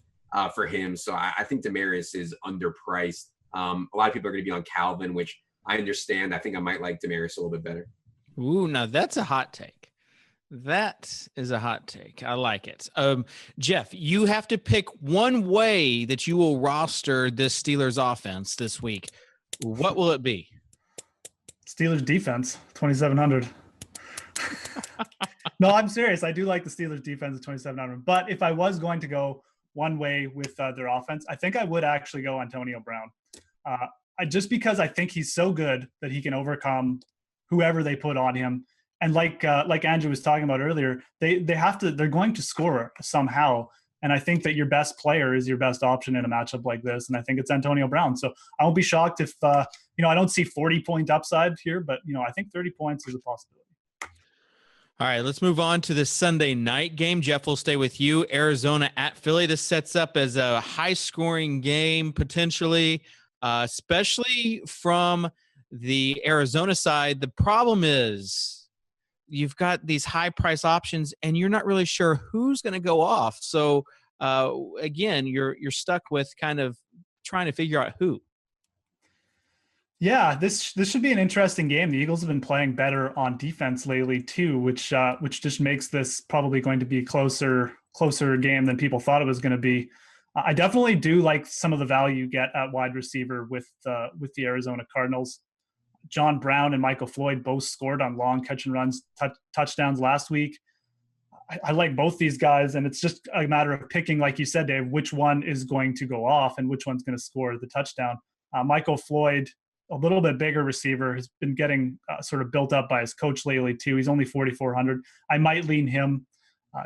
for him. So I think Demaryius is underpriced. A lot of people are going to be on Calvin, which I understand. I think I might like Demaryius a little bit better. Ooh, now that's a hot take. That is a hot take. I like it. Geoff, you have to pick one way that you will roster this Steelers offense this week. What will it be? Steelers defense, 2,700. No, I'm serious. I do like the Steelers defense at 2,700. But if I was going to go one way with their offense, I think I would actually go Antonio Brown. Just because I think he's so good that he can overcome whoever they put on him. And like Andrew was talking about earlier, they're going to score somehow. And I think that your best player is your best option in a matchup like this. And I think it's Antonio Brown. So I won't be shocked if, I don't see 40-point upside here, but, I think 30 points is a possibility. All right, let's move on to the Sunday night game. Geoff, will stay with you. Arizona at Philly. This sets up as a high-scoring game, potentially. especially from the Arizona side. The problem is you've got these high price options and you're not really sure who's going to go off. So again, you're stuck with kind of trying to figure out who. Yeah, this should be an interesting game. The Eagles have been playing better on defense lately too, which just makes this probably going to be a closer game than people thought it was going to be. I definitely do like some of the value you get at wide receiver with the Arizona Cardinals. John Brown and Michael Floyd both scored on long catch and runs touchdowns last week. I like both these guys, and it's just a matter of picking, like you said, Dave, which one is going to go off and which one's going to score the touchdown. Michael Floyd, a little bit bigger receiver, has been getting sort of built up by his coach lately too. He's only 4,400. I might lean him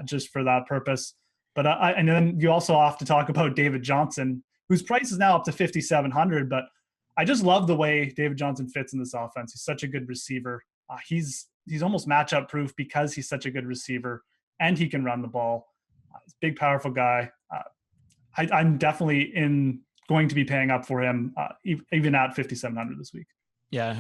just for that purpose. But and then you also have to talk about David Johnson, whose price is now up to 5,700. But I just love the way David Johnson fits in this offense. He's such a good receiver. He's almost matchup proof because he's such a good receiver and he can run the ball. He's a big, powerful guy. I'm definitely going to be paying up for him, even at 5,700 this week. Yeah,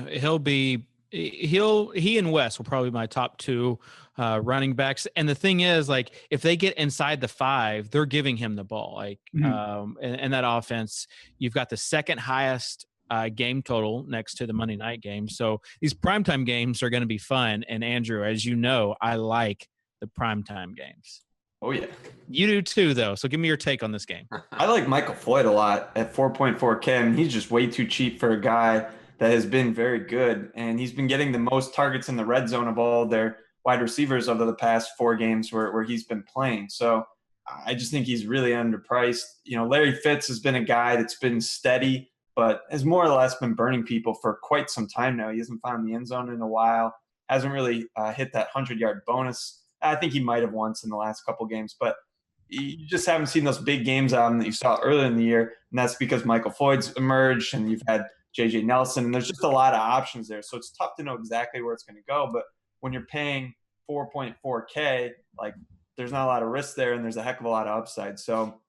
he and Wes will probably be my top two running backs. And the thing is, like, if they get inside the 5, they're giving him the ball. Like, and that offense, you've got the second highest game total next to the Monday night game. So these primetime games are going to be fun. And Andrew, as you know, I like the primetime games. Oh, yeah. You do too, though. So give me your take on this game. I like Michael Floyd a lot at 4.4K. I mean, he's just way too cheap for a guy that has been very good. And he's been getting the most targets in the red zone of all their wide receivers over the past 4 games where he's been playing. So I just think he's really underpriced. You know, Larry Fitz has been a guy that's been steady, but has more or less been burning people for quite some time now. He hasn't found the end zone in a while, hasn't really hit that 100-yard bonus. I think he might have once in the last couple games, but you just haven't seen those big games out that you saw earlier in the year, and that's because Michael Floyd's emerged, and you've had J.J. Nelson, and there's just a lot of options there. So it's tough to know exactly where it's going to go, but when you're paying 4.4K, like, there's not a lot of risk there, and there's a heck of a lot of upside. So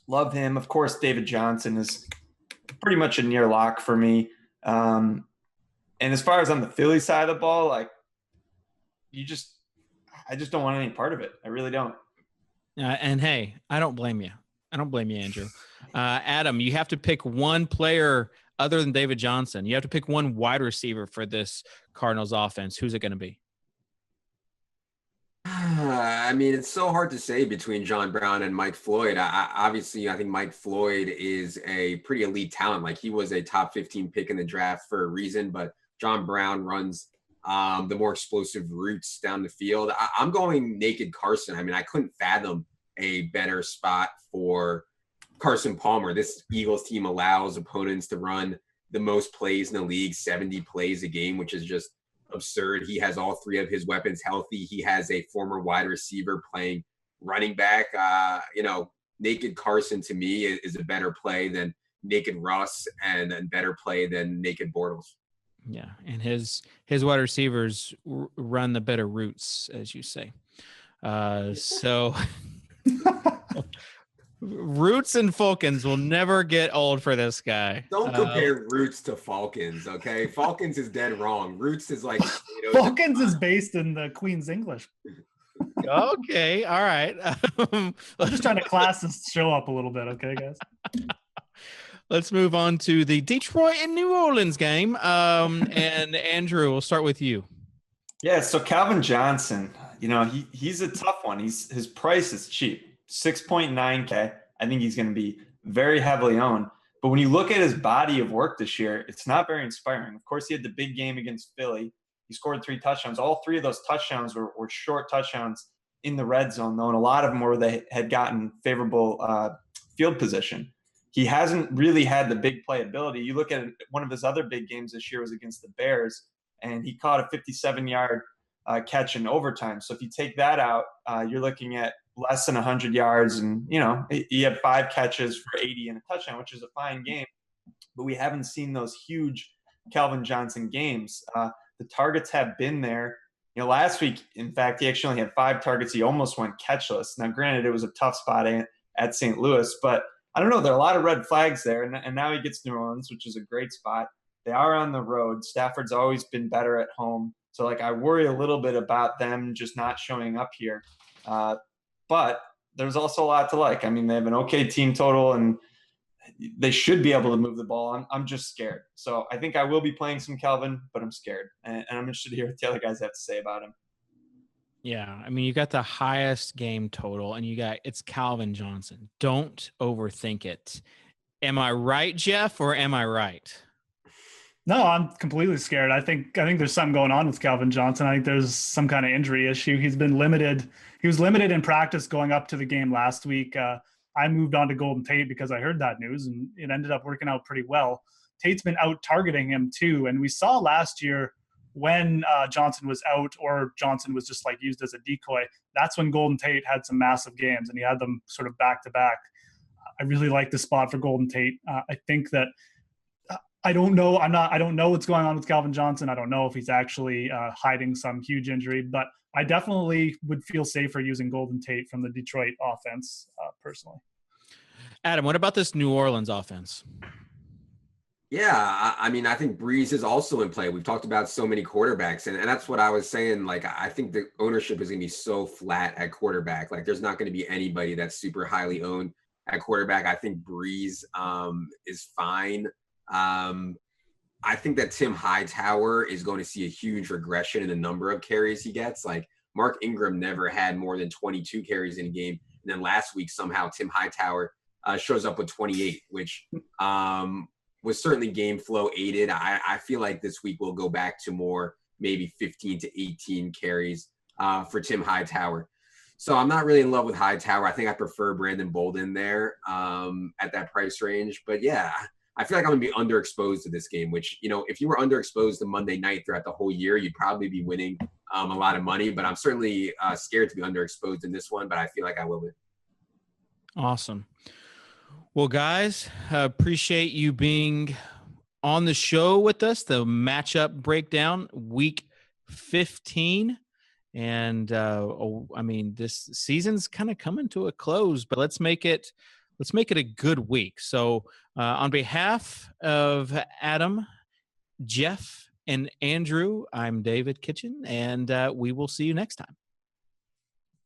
love him. Of course, David Johnson is pretty much a near lock for me. And as far as on the Philly side of the ball, like, I just don't want any part of it. I really don't. And hey, I don't blame you. Andrew. Adam, you have to pick one player other than David Johnson. You have to pick one wide receiver for this Cardinals offense. Who's it going to be? I mean, it's so hard to say between John Brown and Mike Floyd. Obviously, I think Mike Floyd is a pretty elite talent. Like, he was a top 15 pick in the draft for a reason, but John Brown runs the more explosive routes down the field. I'm going naked Carson. I mean, I couldn't fathom a better spot for Carson Palmer. This Eagles team allows opponents to run the most plays in the league, 70 plays a game, which is just absurd. He has all 3 of his weapons healthy. He has a former wide receiver playing running back. Naked Carson to me is a better play than naked Russ and a better play than naked Bortles. Yeah, and his wide receivers run the better routes, as you say. So Roots and Falcons will never get old for this guy. Don't compare Roots to Falcons, okay? Falcons is dead wrong. Roots is like Falcons is based in the Queen's English. Okay, all right. I'm just trying to class this show up a little bit, okay, guys? Let's move on to the Detroit and New Orleans game. And Andrew, we'll start with you. Yeah, so Calvin Johnson, he's a tough one. His price is cheap, 6.9K. I think he's going to be very heavily owned. But when you look at his body of work this year, it's not very inspiring. Of course, he had the big game against Philly. He scored 3 touchdowns. All 3 of those touchdowns were short touchdowns in the red zone, though, and a lot of them were they had gotten favorable field position. He hasn't really had the big playability. You look at one of his other big games this year was against the Bears, and he caught a 57-yard catch in overtime. So if you take that out, you're looking at less than 100 yards. And, he had 5 catches for 80 and a touchdown, which is a fine game. But we haven't seen those huge Calvin Johnson games. The targets have been there. Last week, in fact, he actually only had 5 targets. He almost went catchless. Now, granted, it was a tough spot at St. Louis, but I don't know. There are a lot of red flags there, and now he gets New Orleans, which is a great spot. They are on the road. Stafford's always been better at home. So, like, I worry a little bit about them just not showing up here. But there's also a lot to like. I mean, they have an okay team total, and they should be able to move the ball. I'm just scared. So I think I will be playing some Calvin, but I'm scared. And I'm interested to hear what the other guys have to say about him. Yeah, I mean, you got the highest game total, and it's Calvin Johnson. Don't overthink it. Am I right, Geoff, or am I right? No, I'm completely scared. I think there's something going on with Calvin Johnson. I think there's some kind of injury issue. He's been limited. He was limited in practice going up to the game last week. I moved on to Golden Tate because I heard that news, and it ended up working out pretty well. Tate's been out targeting him too, and we saw last year when Johnson was out or Johnson was just like used as a decoy. That's when Golden Tate had some massive games, and he had them sort of back to back. I really like the spot for Golden Tate. I think that I don't know. I don't know what's going on with Calvin Johnson. I don't know if he's actually hiding some huge injury, but I definitely would feel safer using Golden Tate from the Detroit offense personally. Adam, what about this New Orleans offense? Yeah, I mean, I think Breeze is also in play. We've talked about so many quarterbacks, and that's what I was saying. Like, I think the ownership is going to be so flat at quarterback. Like, there's not going to be anybody that's super highly owned at quarterback. I think Breeze is fine. I think that Tim Hightower is going to see a huge regression in the number of carries he gets. Like, Mark Ingram never had more than 22 carries in a game. And then last week, somehow Tim Hightower shows up with 28, which was certainly game flow aided. I feel like this week we'll go back to more maybe 15 to 18 carries for Tim Hightower. So I'm not really in love with Hightower. I think I prefer Brandon Bolden there at that price range. But yeah, I feel like I'm going to be underexposed to this game, which, you know, if you were underexposed to Monday night throughout the whole year, you'd probably be winning a lot of money. But I'm certainly scared to be underexposed in this one, but I feel like I will be. Awesome. Well, guys, appreciate you being on the show with us, the matchup breakdown, week 15. And, I mean, this season's kind of coming to a close, but let's make it a good week. So on behalf of Adam, Geoff, and Andrew, I'm David Kitchen, and we will see you next time.